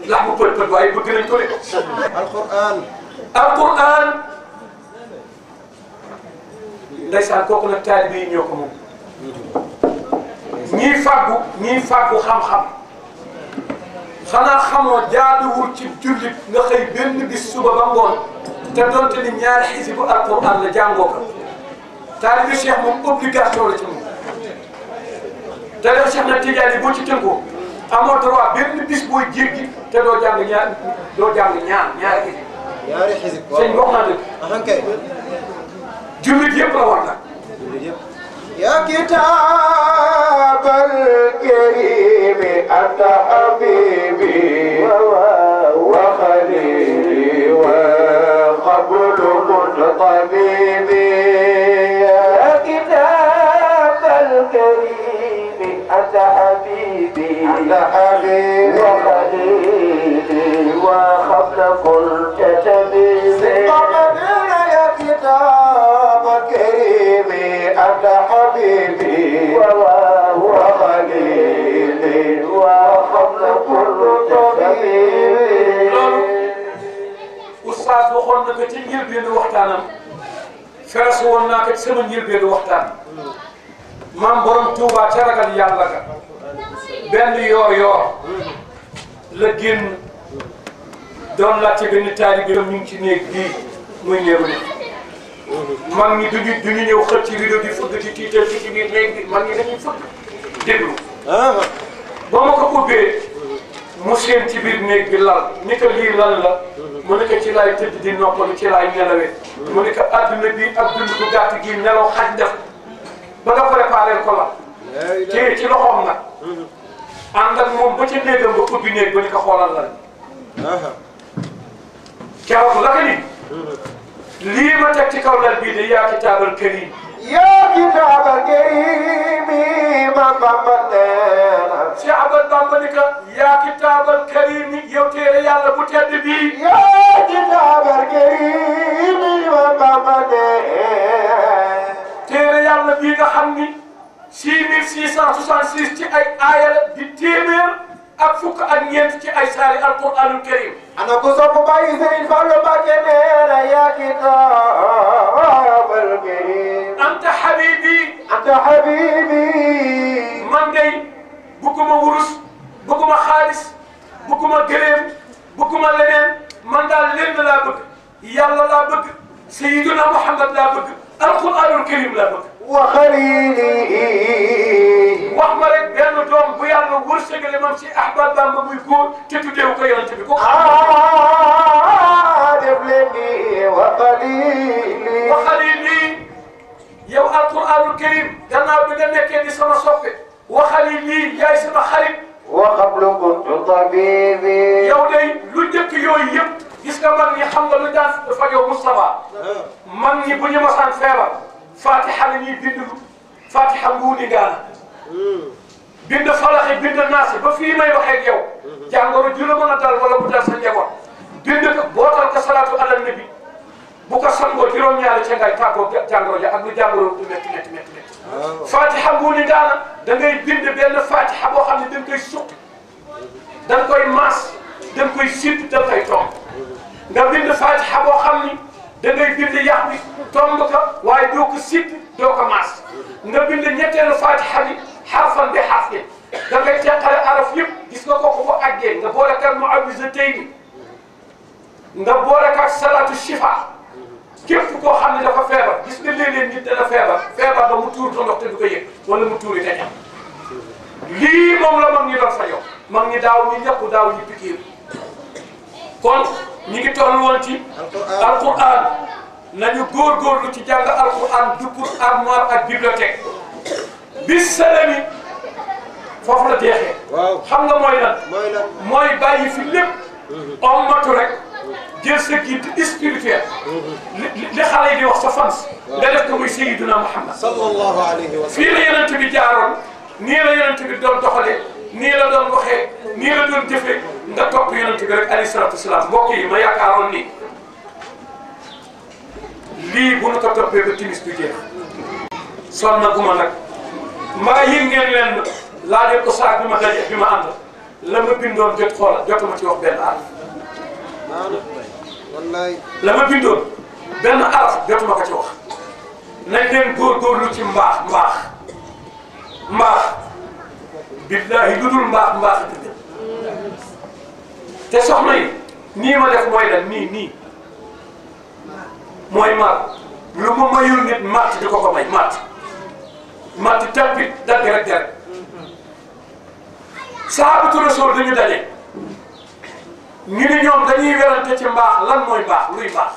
lax bu pët waaye bëgg nañ ko de. alquran ndeysaan kooku nag taalibe yi ñoo ko moom. ñiy fàggu xam-xam xanaa xamoo jaaduwul ci jullit nga xëy benn bis suba ba ngoon te doonte ni ñaari xisibu alquran la jàngoo ko taalibe Cheikh moom obligation la ci moom. te def Cheikh na Tidiane boo ci tënkoo amoo droit benn bis booy jéggi te doo jàng ñaari xisib. ñaari xisib waaw sëñ wax naa dëgg. kay. jullit yëpp la war nag. يا كتاب الكريم أنت حبيبي وخليلي وقبل كنت طبيبي يا كتاب الكريم أنت حبيبي وخليلي وقبل كنت طبيبي يا كتاب الكريم أنت حبيبي وخليلي وقبل كل طبيبي. Oustaz waxoon na ko ci njëlbéenu waxtaanam feres woon naa ko ci sama njëlbéenu waxtaan maam borom Touba ca ragal yàlla ga benn yoor la génn doon laajte benn taalibe ñu ngi ci néeg bii muy néegu ne mag ñi duñu ñëw xëcc ci rido di fëgg ci tiital ci biir néeg bi mag ñi dañuy fëgg déglu ba ma ko ubbee mu seen ci biir néeg bi lal ni ko lii lan la mu ne ko ci laay tëdd di noppalu ci laay nelawee mu ne ko adduna bi ak dund bu gàtt gi nelaw xaj def ba nga préparé ko la téye ci loxoom nag ànd ak moom ba ca néegam ba ubbi néeg ba ni ko xoolal lan keroog la ko ni lii ma teg ci kaw lal bii de yaa kitaabal karim yaa kitaabal karim ma Bamba neena Cheikh Ahmad Bamba ni ka yaa kitaabal karim yow téere yàlla bu tedd bii yaa kitaabal karim ma Bamba neena téere yàlla bii nga xam ni 6666 ci ay aaya la di téeméer ak fukk ak ñeent ci ay saari alquranul karim ana ko sopp bàyyi Serigne Fallou Mbacké neena yaa kitaabal karim anta habibi anta habibi man ngay bëgguma wurus bëgguma xaalis bëgguma gëléem bëgguma leneen man daal lenn laa bëgg yàlla laa bëgg sayyiduna Muhammad laa bëgg alquranul karim laa bëgg wa xalili wax ma rek benn doom bu yàlla wërsëgale moom si Ahmad Bamba muy góor te tuddeewu ko yonent bi ko def leen ni wa xalili wa xalili yow alquranul karim gannaaw bi nga nekkee di sama soppe wa xalili yaay sama xarit wa qablu kuntu tabibi yow day lu njëkk yooyu yëpp gis nga mag ñi xam nga lu daan dafa yow Moustapha mag ñi bu ñu masaan feebar fatiha la ñuy bind fatiha nguuni ngaana bind falaxi bind naasi ba fii may waxee ak yow jàngoro ju la mën a dal wala bu dal sa njaboot bind ko bootal ko salaatu ala nabi bu ko sangoo juróom-ñaari ca ngay tàggoo jàngoro ja ak lu jàngoro du métti fatiha nguuni ngaana da ngay bind benn fatiha boo xam ne da nga koy suq da nga koy maas da nga koy siit da nga koy tomb nga bind fatiha boo xam ni da ngay bind yàq bi tomb ko waaye doo ko siit doo ko maas nga bind ñetteelu fatiha bi xarfan bi xarfin da ngay teqale araf yëpp gis nga kooku bu àggee nga boole kak muawwizatayni nga boole kak salatu shifa képp koo xam ne dafa feebar gis nga léeg-léeg nit dana feebar ba mu tuur ndox te du ko yëg wala mu tuuri te ñam lii moom la mag ñi doon fa yow mag ñi daaw ñi ñëpp daaw ñi pikiir kon ñi ngi toll woon ci alquran nañu góorgóorlu ci jàng alquran du pour armoire ak bibliothèque bis salami foofu la jeexee xam nga mooy lan mooy bàyyi fi lépp ommatu rek jël sa guide spirituel li xale yi di wax sa fans nga def ko muy Sayyiduna Muhammad sallallahu alayhi wa sallam fii la yonent bi jaaroon nii la yonent bi doon doxalee nii la doon waxee nii la doon jëfee nga topp yonent bi rek alayhi salaatu wasalaam mbokk yi ma yaakaaroon ni lii bu nu ko toppee ba timis du jeex sonn na guma nag maa yëg ngeen leen laajal ko saak bi ma daje bi ma ànd la ma bindoon jotuma ci wax benn araf wallaay la ma bindoon benn araf jotuma ko ci wax nañ leen góorgóorlu ci mbaax billahi lu dul mbaax te soxna yi nii ma def mooy lan nii mooy lu ma mayul nit matt di ko may matt tappit dagg rek sahabatu rasul dañu daje ñu ni ñoom dañuy werante ci mbaax lan mooy mbaax luy mbaax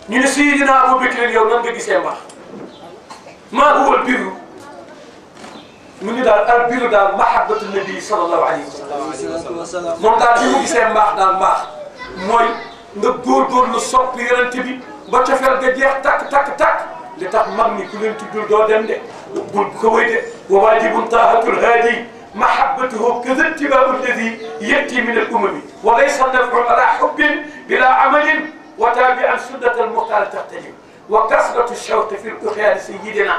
ñu ni Sayyidina Abu Bakr yow nan nga gisee mbaax maa huwa birru mu ni daal al birru daal mahabbatu nabi sallallahu alayhi wa sallam moom daal bi mu gisee mbaax daal mbaax mooy nga góorgóorlu sopp yonent bi ba cofeel ga jeex takk li tax mag ni ku leen tuddul doo dem de bul ko wéy de wa waajibun taahatul haadi mahabbatuhu kaza ittiba'u alladi yati min al umami wa laysa naf'un ala hubbin bila amalin wa tabi'an sunnata al muxtaar taxtajib wa kasratu shawqi fi l-uxyaani sayyidina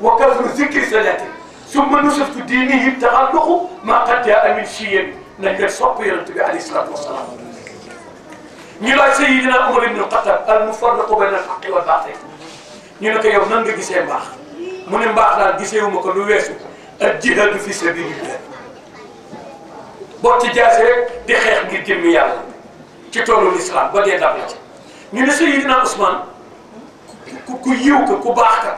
wa kasru zikri salati summa nusratu diinihi taxalluqu ma qad jaa min shiyam nañ leen sopp yonent bi alayhi salaatu wa salaam ñu laaj Sayyidina Umar ibn al-Xattaab al-mufarriqu bayna al-haqqi wal baatil ñu ne ko yow nan nga gisee mbaax mu ne mbaax daal giseewuma ko lu weesu al jihaadu fi sabilillah boo ci jaase rek di xeex ngir jëmmi yàlla ci toolu l'islam ba dee dab la ci ñu ne Sayyidina Usmaan ku yiw ka ku baax ka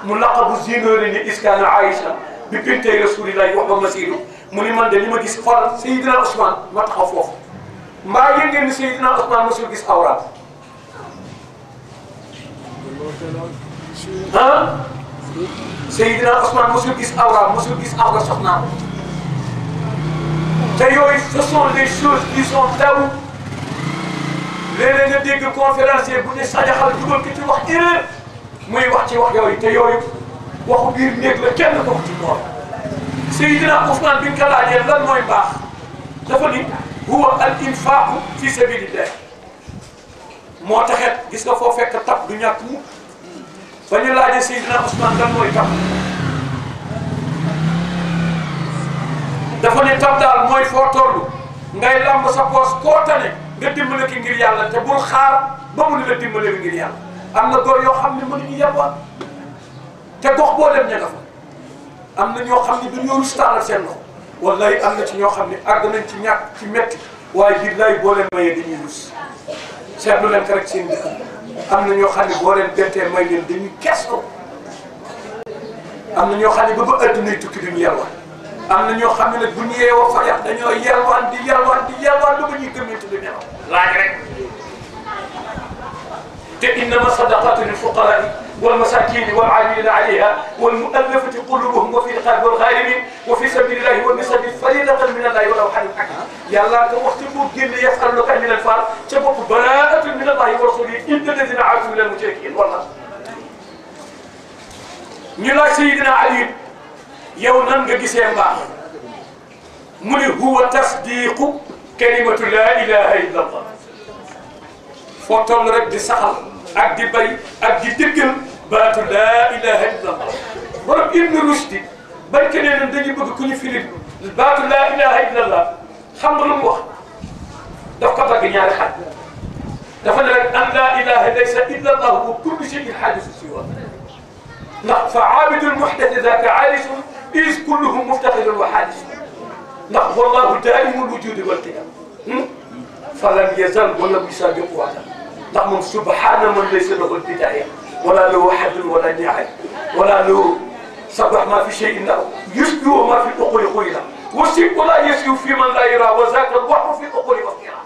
mu laqabu zinóori ni iskaana Aïcha bi bintay rasulillahi wax ba masiidu mu ni man de li ma gis xoolal Sayyidina Usmaan ma taxaw foofu mbaa yéen ngeen ni Sayyidina Usmaan mosul gis awraam Sayyidina Usmaan mosul gis awra soxnaam te yooyu ce sont des choses qui sont tabou léeg-léeg nga dégg conférencier bu ne sajaxal dugal ko ci wax erreur muy wax ci wax yooyu te yooyu waxu biir néeg la kenn ko ci moom Sayyidina Usmaan bi ñu ko laajee lan mooy mbaax dafa ni huwa al infaaqu fi sabilillah moo taxet gis nga foo fekk tab du ñàkk mu ba ñu laajee Sayyidina Usmaan lan mooy tab dafa ne tab daal mooy foo toll ngay lamb sa poos koo tane nga dimbale ki ngir yàlla te bul xaar ba mu ne la dimbale ngir yàlla am na góor yoo xam ne mënuñu yelwaan te gox boo dem ña nga fa am na ñoo xam ne dañoo rus taalal seen loxo wallahi am na ci ñoo xam ne àgg nañ ci ñàkk ci metti waaye billahi boo leen mayee dañuy rus seetlu leen ko rek seen dëkk am na ñoo xam ne boo leen bettee may leen dañuy kesto am na ñoo xam ne ba addunay tukki duñu yelwaan am na ñoo xam ne nag bu ñu yeewoo fajar dañoo yelwaan di yelwaan lu ba ñuy gëmmentu du nelaw laaj rek te innama sadaqatu lil fuqaraai wal masakini wal amilina alayha wal muallafati qulubuhum wa fi riqabi wal gharimin wa fi sabilillahi wa nisati faridatan min allahi walaw xanin ak yàlla ko waxtu boo génne yasaluka min al faar ca bopp baraatun min allahi wa rasulihi inna alladina aadu min al mushrikin wala ñu laaj Sayyidina Ali yow nan nga gisee mbaax mu ne huwa tasdiqu kalimatu la ilaha illa allah foo toll rek di saxal ak di bay ak di dëggal baatu laa ilaha illa allah borom Ibn Rushd bañ ko nee dañuy bëgg ku ñu firi baatu laa ilaha illa allah xam nga lu mu wax daf ko dagg ñaari xaaj dafa ne rek an laa ilaha laysa illa allah wa kullu shay'in haadisu siwa ndax fa aabidul muhdati daaka aalisun is kulluhum muftaxirun wa haadisun ndax wallahu daa'imul wujudi wal qiyam falan yazal wala yusabiqu wala ndax moom subhaana man laysa lahu bidaaya wala lahu haddun wala nihaaya wala lahu sabax ma fi shay'in lahu yusbi wa ma fi uquli quyla wasib wala yasiu fi man la yara wa zaaka alwahru fi uquli wasira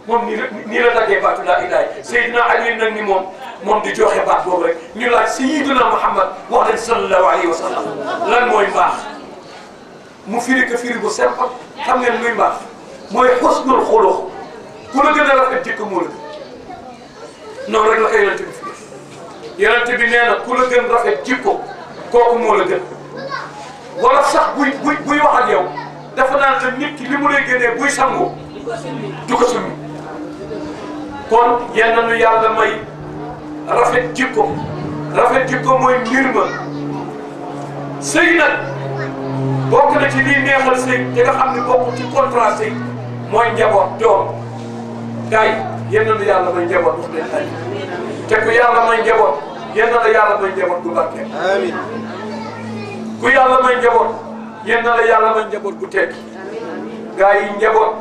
moom nii la daggee baatu laa ilaaha Seydina Ali nag ni moom di joxe baat boobu rek ñu laaj Sayyidina Muhammad wax leen sallallahu alayhi wa sallam lan mooy mbaax mu firi ko firi bu simple xam ngeen luy mbaax mooy xusnul xuluq ku la gën a rafet jikko moo la gën noonu rek la ko yonent bi firi yonent bi nee na ku la gën rafet jikko kooku moo la gën wala sax buy wax ak yow dafa naan la nit ki li mu lay gënee buy sangu du ko summi kon yal na nu yàlla may rafet jikko mooy mbir ma sëy nag bokk na ci lii neexal sëy te nga xam ne bokk ci contrat sëy mooy njaboot doom gars yi yéen na yàlla may njaboot wax leen ay te ku yàlla may njaboot yéen na la yàlla may njaboot gu barke amiin ku yàlla may njaboot yéen na la yàlla may njaboot gu tekki gars yi njaboot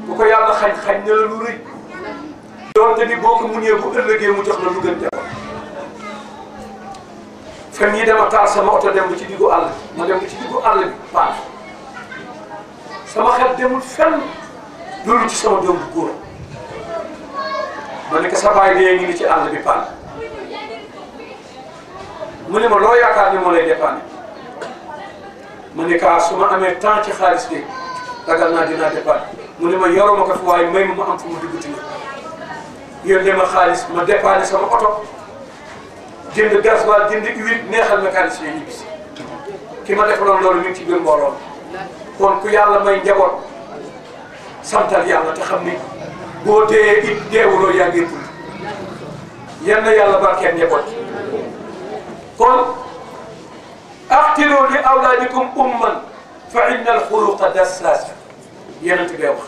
bu ko yàlla xañ na la lu rëy doonte ni boo ko muñee bu ëllëgee mu jox la lu gën njaboot fan yii dama taal sama oto dem ba ci diggu àll ma dem ba ci diggu àll bi paal sama xel demul fenn loolu ci sama doom bu góor ma ne ko sa baay dee ngi ni ci àll bi paal mu ne ma loo yaakaar ni moo lay dépanner ma ne kaa su ma amee temps ci xaalis bi ragal naa dinaa dépanner mu ne ma yoroo ma ko fi waaye may ma am fu mu dugg ci yónnee ma xaalis ma dépanner sama oto jënd gasoil jënd huile neexal mécanicien yi ñibbisi ki ma defaloon loolu mi ngi ci biir mbooloo kon ku yàlla may njaboot santal yàlla te xam ni boo dee it deewuloo yaa ngi dund yal na yàlla barkeel njaboot kon aqtilu li awlaadikum umman fa inna al xuluqa dassaas yonent bi wax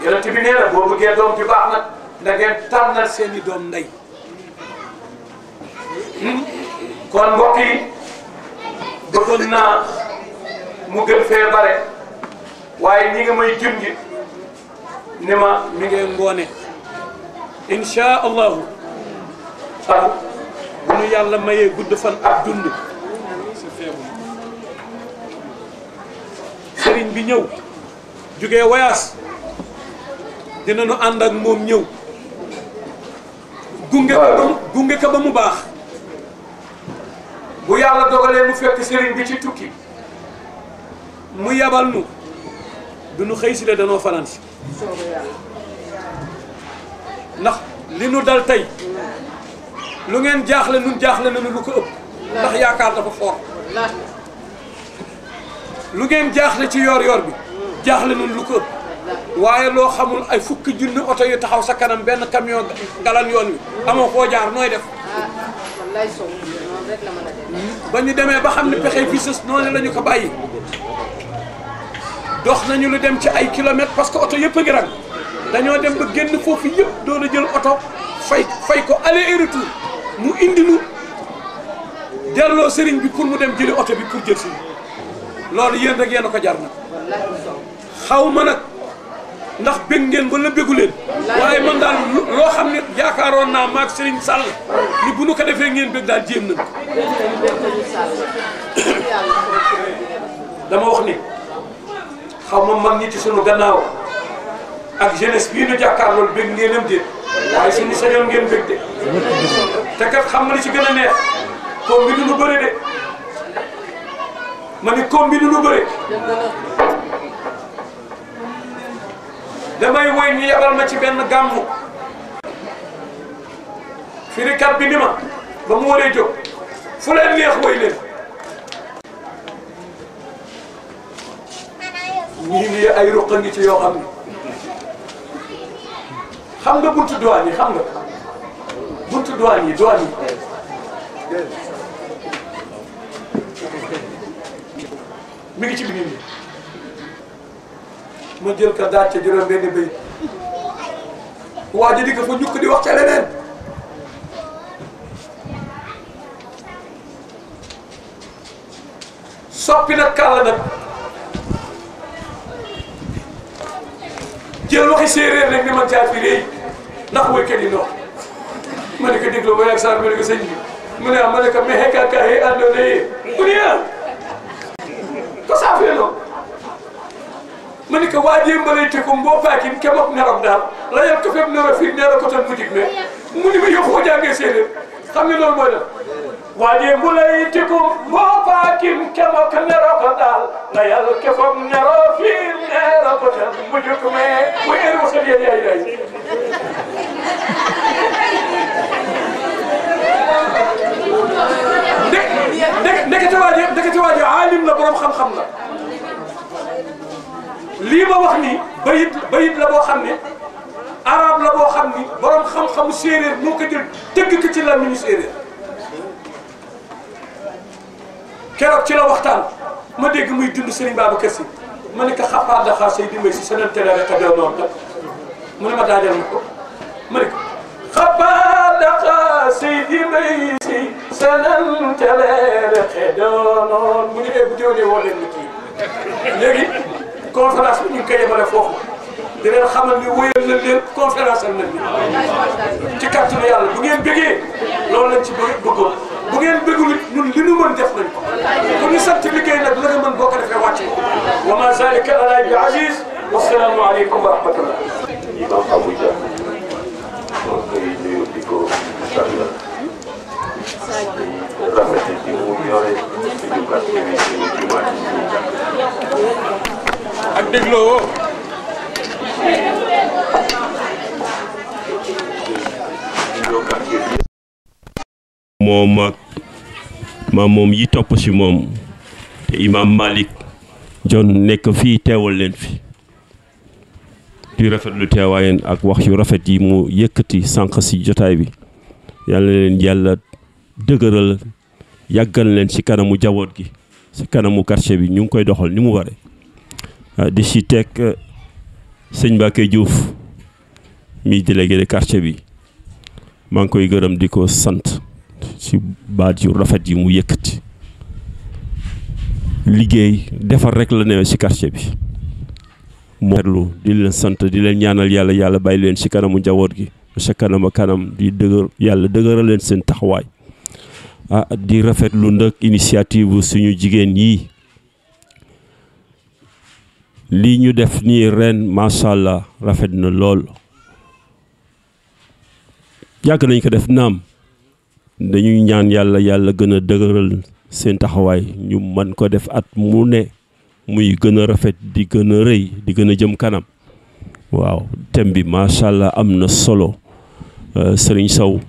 yonent bi nee na boo bëggee doom ju baax nag da ngeen tànnal seeni doom ndey kon mbokk yi bëggoon naa mu gën fee bare waaye ñi nga may junj ne ma mi ngeen ngoone insha allahu ak bu nu yàlla mayee gudd fan ak dund sëriñ bi ñëw jugee wayaas dinañu ànd ak moom ñëw gunge ko ba mu baax bu yàlla dogalee mu fekk sëriñ bi ci tukki mu yabal nu du nu xëy si le danoo fanaan si ndax li nu dal tey lu ngeen jaaxle nun jaaxle nañu lu ko ëpp ndax yaakaar dafa foor lu ngeen jaaxle ci yor bi jaaxle nañu lu ko ëpp waaye loo xamul ay fukki junni oto yu taxaw sa kanam benn camion galan yoon wi amoo koo jaar nooy def ba ñu demee ba xam ne pexe fi sës noonu la ñu ko bàyyi dox nañu lu dem ci ay kilomètres parce que oto yëpp a ngi rang dañoo dem ba génn foofu yëpp doon a jël oto fay ko aller et retour mu indi nu delloo sëriñ bi pour mu dem jëli oto bi pour jël si loolu yéen rek yéen a ko jar nag xaw ma nag ndax bég ngeen wala bégu leen waaye man daal loo xam ne yaakaaroon naa maag Serigne Sall ni bu nu ko defee ngeen bég daal jéem nañ dama wax ni xaw ma mag ñi ci sunu gannaaw ak jeunesse bii nu jàkkaarlool bég ngeenam déet waaye suñu sañoon ngeen bég de te kat xam nga li ci gën a neex koom bi du nu bëre de ma ni koom bi du nu bëre damay woy ñu yabal ma ci benn gàmmu firikat bi ni ma ba mu waree jóg fu leen neex woy leen ñii nii ay ruq a ngi ci yoo xam ne xam nga buntu douane yi xam nga buntu douane yi mi ngi ci biir bi ma jël ka daaj ca juróom benn béy waa ji di ko fa ñukk di wax ca leneen soppi nag kàlla nag jël waxi séeréer rek ni man caa fi réy ndax woykat yi noonu ma ne ko dégloo ba yàgg saa ma ne ko sëñ bi mu ne ma ne ko mexe kaka yi àndoona yi mu ne ko saafee noonu ma ne ko waajee mbalay te ko mboo paakin kemok nerok daal la yel ko fem nero fii nero ko tan mujik ne mu ni ma yokku ko jàngee séeréer xam ne loolu mooy la waajee mbalay te ko mboo paakin kemok nero ko daal la yel ko fem nero fii nero ko tan mujik me mu eri wa xel yaay yaay ndekete waajee aalim la borom xam-xam la lii ma wax nii bayit la boo xam ne arab la boo xam ni borom xam-xamu séeréer moo ko jël tëgg ko ci làmmiñu séeréer keroog ci la waxtaan ma dégg muy dund Serigne Babacar Sy ma ne ko xabaar dafa say dimbali si senen télé rek a dew noonu mu ne ma daajal ma ko ma ne ko xabaar dafa say dimbali si senen télé rek a dew noonu mu ne bu déwénee woo leen ni kii léegi conférence bi ñu ngi koy yemale foofu di leen xamal ni wóyal nañ leen conférence am nañ ni ci kàttanu yàlla bu ngeen bëggee loolu lañ ci bëggoon bu ngeen bëggul ñun li nu mën def nañ ko ku ñu sant liggéey nag la nga mën boo ko defee wàcce wa ma zalika ala bi aziz wasalaamu aleykum wa rahmatullah imam Abou Dia moo koy nuyu di ko sant rafet di mu yore suñu quartier bi suñu jumaa ji suñu jàkk ak dégloo moom ak moom yi topp ci moom te imam Malick John nekk fii teewal leen fi di rafetlu teewaayeen ak wax yu rafet yi mu yëkkati sànq ci jotaay bi yàlla leen yàlla dëgëral yàggal leen ci kanamu jaboot gi ci kanamu quartier bi ñu ngi koy doxal ni mu ware di ci teg sëñ Mbacké Diouf mi délégué de quartier bi maa ngi koy gërëm di ko sant ci baat yu rafet yi mu yëkkati liggéey defar rek la newee ci quartier bi moom di leen sant di leen ñaanal yàlla yàlla bàyyi leen ci kanamu njaboot gi sa kanam a kanam di dëgër yàlla dëgëral leen seen taxawaay di rafetlu nag initiative suñu jigéen yi lii ñu def nii ren macha allah rafet na lool yàgg nañ ko def naam dañuy ñaan yàlla yàlla gën a dëgëral seen taxawaay ñu mën ko def at mu ne muy gën a rafet di gën a rëy di gën a jëm kanam waaw thème bi macha allah am na solo Serigne Sow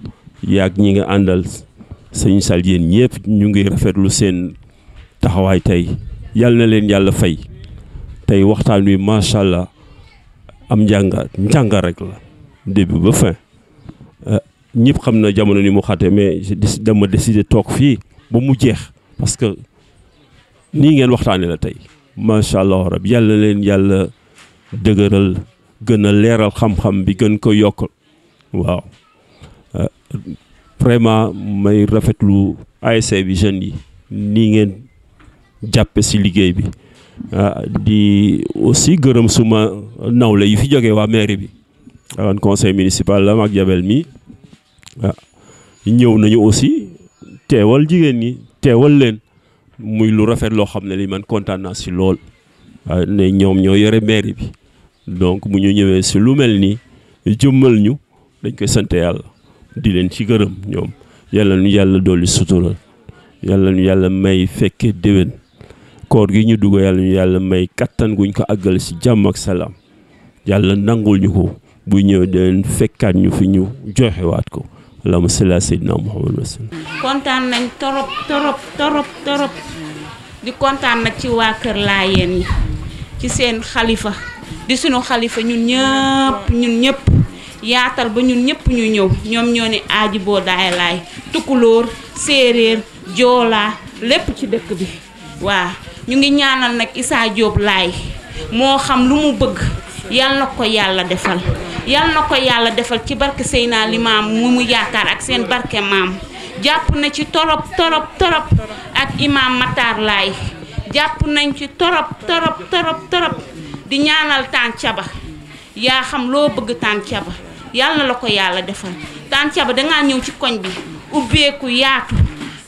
yaag ñi nga àndal Serigne Sall yéen ñëpp ñu ngi rafetlu seen taxawaay tey yàlla na leen yàlla fay tey waxtaan wi macha allah am njànga rek la début ba fin ñëpp xam na jamono ni mu xate mais dama décidé toog fii ba mu jeex parce que nii ngeen waxtaanee la tey macha allah rab yàlla leen yàlla dëgëral gën a leeral xam-xam bi gën ko yokk waaw vraiment may rafetlu ASC bi jeunes yi nii ngeen jàppe ci liggéey bi di aussi gërëm suma nawle yi fi jógee waa mairie bi waan conseil municipal la ak Jabel mi ñëw nañu aussi teewal jigéen ñi teewal leen muy lu rafet loo xam ne li man kontaan naa ci lool ne ñoom ñoo yore mairie bi donc bu ñu ñëwee ci lu mel nii jëmmal ñu dañ koy sant yàlla di leen ci gërëm ñoom yàlla ñu yàlla dolli sutural yàlla ñu yàlla may fekke déwén koor gi ñu dugg yàlla ñu yàlla may kattan guñ ko àggale ci jàmm ak salaam yàlla nangul ñu ko bu ñëw den fekkaat ñu fi ñu joxewaat ko allahumma salli ala sayyidina Muhammad wasallam kontaan nañ torop di kontaan nag ci waa kër Laayeen yi ci seen xalifa di sunu xalifa ñun ñëpp yaatal ba ñun ñëpp ñu ñëw ñoom ñoo ni aaji boo daay laay tukulóor séeréer joolaa lépp ci dëkk bi waa ñu ngi ñaanal nag Issa Diop Laay moo xam lu mu bëgg yal na ko yàlla defal ci barke Seydina Limaam mu yaakaar ak seen barke maam jàpp na ci torop ak imam Matar Laay jàpp nañ ci torop di ñaanal Tane Thiaba yaa xam loo bëgg Tane Thiaba yal na la ko yàlla defal Tane Thiaba dangaa ñëw ci koñ bi ubbeeku yaatu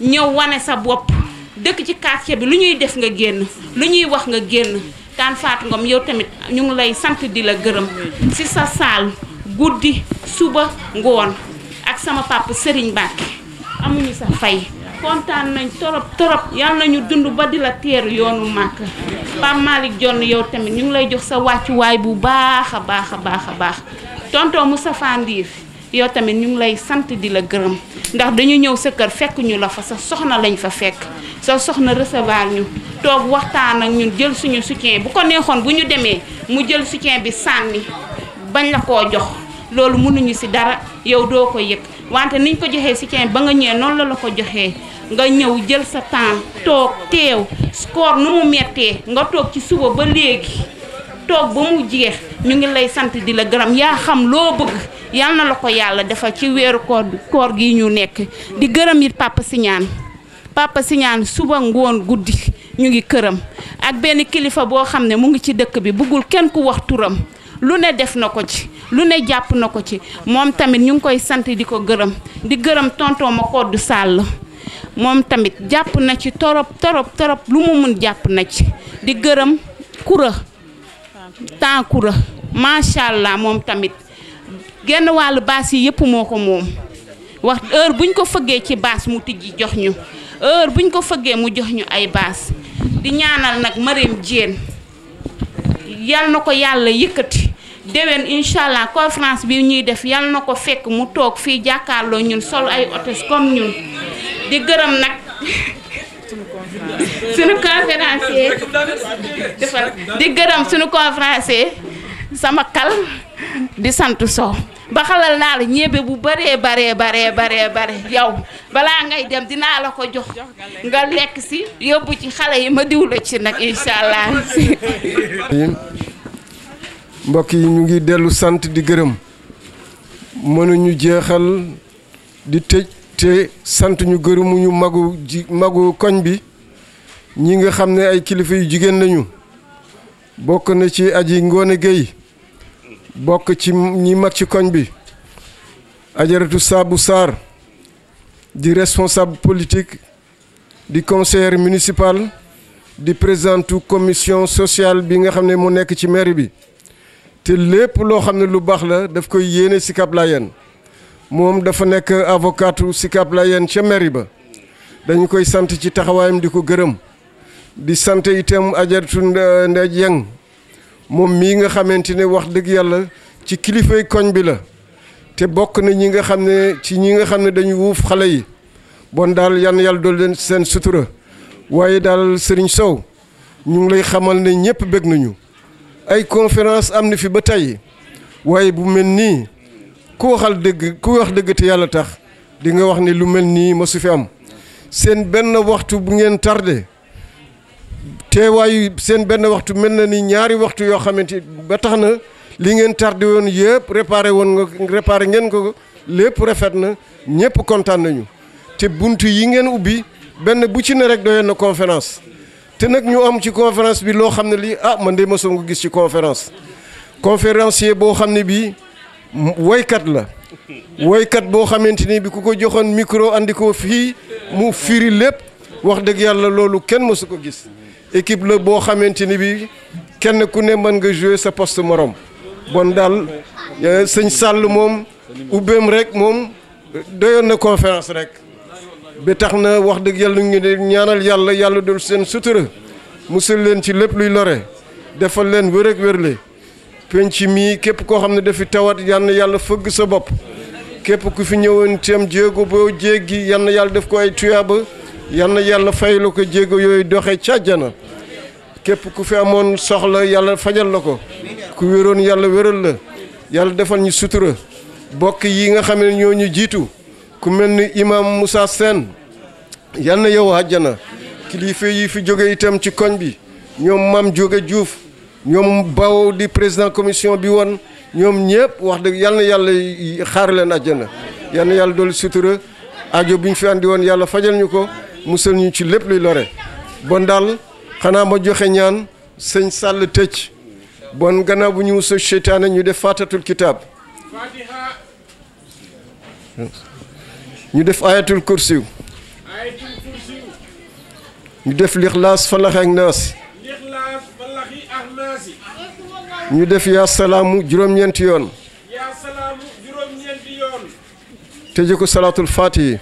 ñëw wane sa bopp dëkk ci quartier bi lu ñuy def nga génn lu ñuy wax nga génn Tane Fatou Ngom yow tamit ñu ngi lay sant di la gërëm ci sa saal guddi suba ngoon ak sama papa Serigne Mbacké amuñu sa fay kontaan nañ torop yal nañu dund ba di la teeru yoonu Màkka Pape Malick Jonn yow tamit ñu ngi lay jox sa wàccuwaay bu baax a baax tonton Moustapha Ndir yow tamit ñu ngi lay sant di la gërëm ndax dañu ñëw sa kër fekk ñu la fa sa soxna lañ fa fekk sa soxna recevoir ñu toog waxtaan ak ñun jël suñu soutien bu ko neexoon bu ñu demee mu jël soutien bi sànni bañ la koo jox loolu mënuñu ci dara yow doo ko yëg wante niñ ko joxee soutien ba nga ñëwee noonu la ko joxee nga ñëw jël sa temps toog teew koor nu mu mettee nga toog ci suba ba léegi toog ba mu jeex ñu ngi lay sant di la gërëm yaa xam loo bëgg yal na la ko yàlla defal ci weeru koor gi ñu nekk di gërëm it Papa Signane suba ngoon guddi ñu ngi këram ak benn kilifa boo xam ne mu ngi ci dëkk bi bëggul kenn ku wax turam lu ne def na ko ci lu ne jàpp na ko ci moom tamit ñu ngi koy sant di ko gërëm di gërëm tonton Makodou Sall moom tamit jàpp na ci torop lu mu mun jàpp na ci di gërëm kura macha allah moom tamit genn wàllu baas yi yëpp moo ko moom wax heure buñ ko fëggee ci baas mu tijji jox ñu heure buñ ko fëggee mu jox ñu ay baas di ñaanal nag Mariam Diène yal na ko yàlla yëkkati déwén incha allah conférence bi ñuy def yal na ko fekk mu toog fii jàkkaarloo ñun sol ay hôtesse comme ñun di gërëm nag suñu conférencier di gërëm suñu conférencier sama kal di sant Sow ba xalal naa la ñebe bu bare yow balaa ngay dem dinaa la ko jox nga lekk si yóbbu ci xale yi ma diw la ci nag incha allah. mbokk yi ñu ngi dellu sant di gërëm mënuñu jeexal di tëj te sant ñu gërëmuñu magu koñ bi ñi nga xam ne ay kilifa yu jigéen lañu bokk na ci Aji Ngoone Gueye bokk ci ñi mag ci koñ bi Ajaratu Sabu Sarr di responsable politique di conseiller municipal di présidentu commission sociale bi nga xam ne mu nekk ci mairie bi te lépp loo xam ne lu baax la daf koy yéene Sicap Layène moom dafa nekk avocatu Sicap Layène ca mairie ba dañu koy sant ci taxawaayam di ko gërëm di sant itam Ajaratu Ndeye Dieng moom mii nga xamante ne wax dëgg yàlla ci kilifay koñ bi la te bokk na ñi nga xam ne dañu wuuf xale yi bon daal yan yàlla dool leen seen sutura waaye daal Serigne Sow ñu ngi lay xamal ne ñëpp bëgg nañu ay conférence am na fi ba tey waaye bu mel nii ku wax dëgg te yàlla tax di nga wax ne lu mel nii ma su fi am seen benn waxtu bu ngeen tardé teewaayu seen benn waxtu mel na ni ñaari waxtu yoo xamante ba tax na li ngeen tardé woon yëpp réparé ngeen ko lépp rafet na ñëpp kontaan nañu te buntu yi ngeen ubbi benn bu ci ne rek doyoon na conférence te nag ñu am ci conférence bi loo xam ne lii man de mosoo nga gis ci conférencier boo xam ne bii woykat la woykat boo xamante ni bi ku ko joxoon micro andi ko fii mu firi lépp wax dëgg yàlla loolu kenn mosu ko gis équipe la boo xamante ni bi kenn ku ne mën nga jouer sa poste morom bon daal sëñ Sall moom ubbeem rek moom doyoon na conférence rek ba tax na wax dëgg yàlla ñu ngi ñaanal yàlla dul seen sutura musal leen ci lépp luy lore defal leen wér ak wérle penc mii képp koo xam ne dafi tawat yàlla fëgg sa bopp képp ku fi ñëwoon teem jéego boo jéggi yàlla def ko ay tuyaaba yàlla fay la ko jéego yooyu doxe càjjana képp ku fi amoon soxla yàlla fajal la ko ku wéroon yàlla wéral la yàlla defal ñu sutura bokk yi nga xam ne ñoo ñu jiitu ku mel ni imam Moussa Sène yal na yow àjjana kilifa yi fi jóge itam ci koñ bi ñoom Mame Jóge Diouf ñoom Baw di président commission bi woon ñoom ñëpp wax dëgg yal na yàlla xaar leen àjjana yal na yàlla doolu sutura aajo bi ñu fi andi woon yàlla fajal ñu ko musal ñu ci lépp luy lore bon daal xanaa ma joxe ñaan sëñ Sall tëj bon gannaaw bu ñu musa seytaane ñu def faatatul kitaab ñu def ayatul kursiw ñu def lixlaas falax ak naas ñu def yaa salaamu juróom-ñeenti yoon tëje ko salaatul faatihi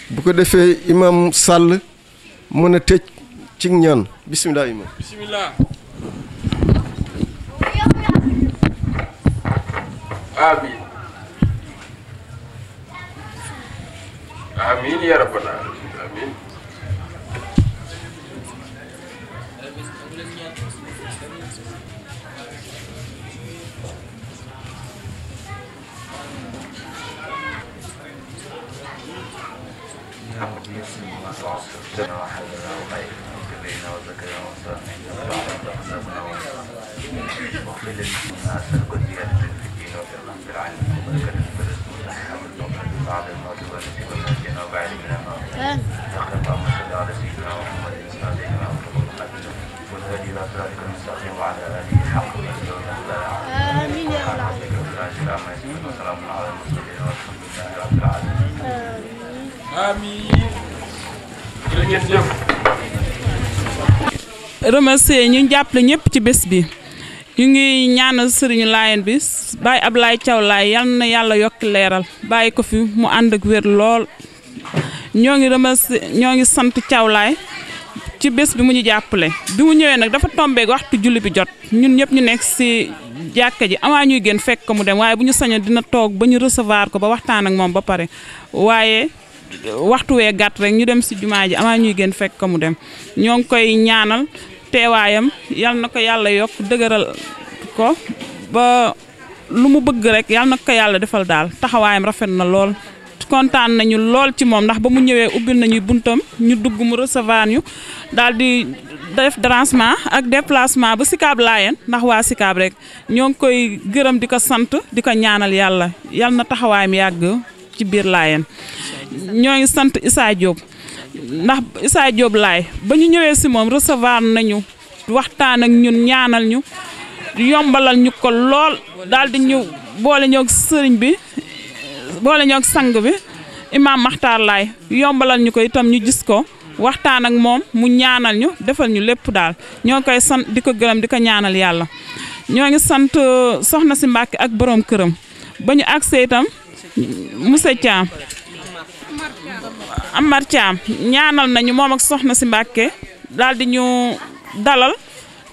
bu ko defee imam Sall mën a tëj ci ñaan bismillah imam bismillah amin amin ya rabbal alamin amin الحمد لله واغفر لنا أسألك زيادة في الدين وفي الرحمة العالمين وبركة في الرزق والحمد لله بعد الموت والذي والنجاة وبعد من الموت اللهم صل على سيدنا محمد الصادق المحمد والهادي إلى صراطك المستقيم وعلى آله حق قدره ومقداره آمين يا رب العالمين وسلام على المرسلين والحمد لله رب العالمين amiin. jërëjëf. remercier ñu jàppale ñëpp ci bés bi ñu ngi ñaanal sëriñu Laayeen bi Baye Ablaye Thiaw Laye yal na yàlla yokki leeral bàyyi ko fi mu ànd ak wér lool ñoo ngi remercier ñoo ngi sant Thiaw Laye ci bés bi mu ñu jàppale bi mu ñëwee nag dafa tombeek waxtu julli bi jot ñun ñëpp ñu nekk si jàkka ji avant ñuy gën fekk ko mu dem waaye bu ñu sañoon dina toog ba ñu recevoir ko ba waxtaan ak moom ba pare waaye waxtu wee gàtt rek ñu dem si jumaa ji avant ñuy gën fekk ko mu dem ñoo ngi koy ñaanal teewaayam yal na ko yàlla yokk dëgëral ko ba lu mu bëgg rek yal na ko yàlla defal daal taxawaayam rafet na lool kontaan nañu lool ci moom ndax ba mu ñëwee ubbil nañu buntam ñu dugg mu recevoir ñu daal di def dérangement ak déplacement ba Sicap Laayeen ndax waa Sicap rek ñoo ngi koy gërëm di ko sant di ko ñaanal yàlla yal na taxawaayam yàgg ci biir Laayeen ñoo ngi sant Issa Diop ndax Issa Diop Laye ba ñu ñëwee si moom recevoir nañu waxtaan ak ñun ñaanal ñu yombalal ñu ko lool daal di ñu boole ñoog sëriñ bi boole ñoog sang bi Imam Makhtar Laye yombalal ñu ko itam ñu gis ko waxtaan ak moom mu ñaanal ñu defal ñu lépp daal ñoo ngi koy sant di ko gërëm di ko ñaanal yàlla ñoo ngi sant soxna si Mbàkke ak borom këram ba ñu agsee itam monsieur Thiam Amar Thiam ñaanal nañu moom ak soxna si Mbàkke daal di ñu dalal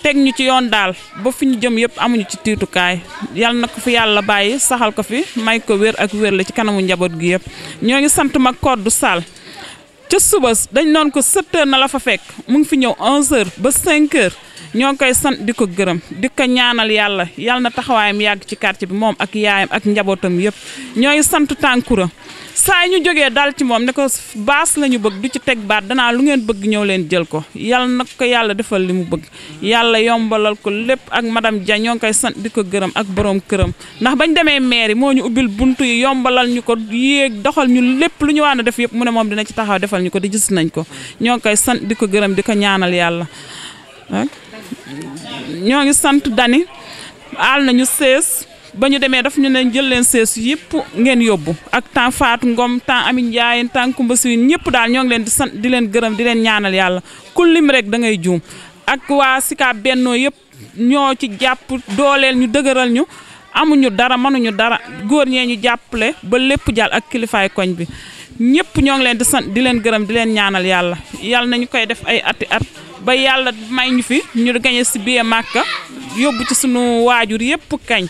teg ñu ci yoon daal ba fi ñu jëm yëpp amuñu ci tiitukaay yal na ko fi yàlla bàyyi saxal ko fi may ko wér ak wér la ci kanamu njaboot gi yëpp ñoo ngi sant ma koddu Sall ca suba dañ noon ko 7 heures na la fa fekk mu ngi fi ñëw 11 heures ba 5 heures ñoo ngi koy sant di ko gërëm di ko ñaanal yàlla yal na taxawaayam yàgg ci quartier bi moom ak yaayam ak njabootam yëpp ñoo ngi sant Tànkura saa ñu jógee dal ci moom ne ko baas la ñu bëgg du ci teg baat danaa lu ngeen bëgg ñëw leen jël ko yal na ko yàlla defal li mu bëgg yàlla yombalal ko lépp ak madame Dia ñoo ngi koy sant di ko gërëm ak borom këram ndax bañ demee mairie moo ñu ubbil buntu yi yombalal ñu ko yéeg doxal ñu lépp lu ñu waan a def yëpp mu ne moom dina ci taxaw defal ñu ko di gis nañ ko ñoo ngi koy sant di ko gërëm di ko ñaanal yàlla ñoo ngi sant Dani aal nañu sees ba ñu demee daf ñu ne jël leen sees yëpp ngeen yóbbu ak temps Fatou Ngom temps Ami Ndiaye temps Koumba Siwin ñëpp daal ñoo ngi leen di sant di leen gërëm di leen ñaanal yàlla ku lim rek da ngay juum ak waa Sicap Bennoo yëpp ñoo ci jàpp dooleel ñu dëgëral ñu amuñu dara mënuñu dara góor ñee ñu jàppale ba lépp jàll ak kilifaay koñ bi ñëpp ñoo ngi leen di sant di leen gërëm di leen ñaanal yàlla yàlla nañu koy def ay ati at ba yàlla may ñu fi ñu gañe si biir Màkka yóbbu ci sunu waajur yëpp kañ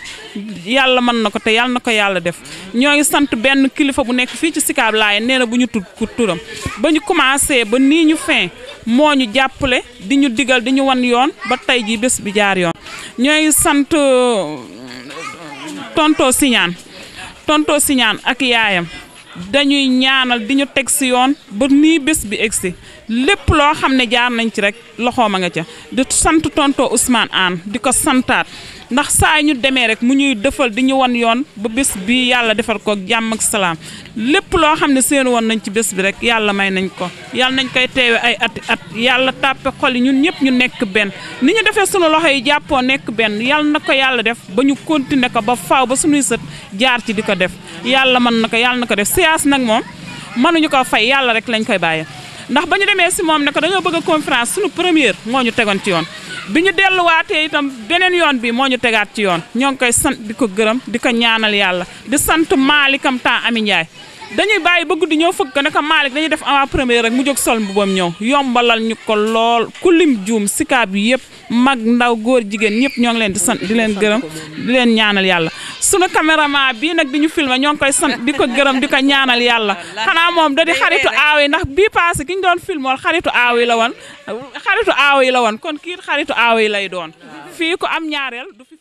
yàlla mën na ko te yàlla na ko yàlla def ñoo ngi sant benn kilifa bu nekk fii ci Sicap Laayeen nee na bu ñu tudd ku turam ba ñu commencé ba nii ñu fin moo ñu jàppale di ñu digal di ñu wan yoon ba tey jii bés bi jaar yoon ñoo ngi sant tonto Siñaan ak yaayam dañuy ñaanal di ñu teg si yoon ba nii bés bi egsi lépp loo xam ne jaar nañ ci rek loxoom a nga ca di sant tonto Ousmane Anne di ko santaat ndax saa ñu demee rek mu ñuy defal di ñu wan yoon ba bés bi yàlla defal ko jàmm ak salaam lépp loo xam ne seen woon nañ ci bés bi rek yàlla may nañ ko yàlla nañ koy teewe ay ati at yàlla tàppe xol yi ñun ñëpp ñu nekk benn ni ñu defee sunu loxo yi jàppoo nekk benn yàlla na ko yàlla def ba ñu continuer ko ba faaw ba sunuy sët jaar ci di ko def yàlla mën na ko yàlla na ko def siyaas nag moom mënuñu ko fay yàlla rek lañ koy bàyyee ndax ba ñu demee si moom ne ko dañoo bëgg a conférence sunu première moo ñu tegoon ci yoon bi ñu delluwaatee itam beneen yoon bi moo ñu tegaat ci yoon ñoo ngi koy sant di ko gërëm di ko ñaanal yàlla di sant maalikam temps Ami Ndiaye dañuy bàyyi ba guddi ñëw fëgg ko ne ko Malick dañuy def avant première rek mu jóg sol mbubam ñëw yombalal ñu ko lool ku lim juum Sicap bi yëpp mag ndaw góor jigéen ñëpp ñoo ngi leen di sant di leen gërëm di leen ñaanal yàlla sunu caméraman bii nag di ñu filmé ñoo ngi koy sant di ko gërëm di ko ñaanal yàlla xanaa moom da di xaritu aaw yi ndax bii passé ki ñu doon filmool xaritu aaw yi la woon kon kii xaritu aaw yi lay doon fii ko am ñaareel du fi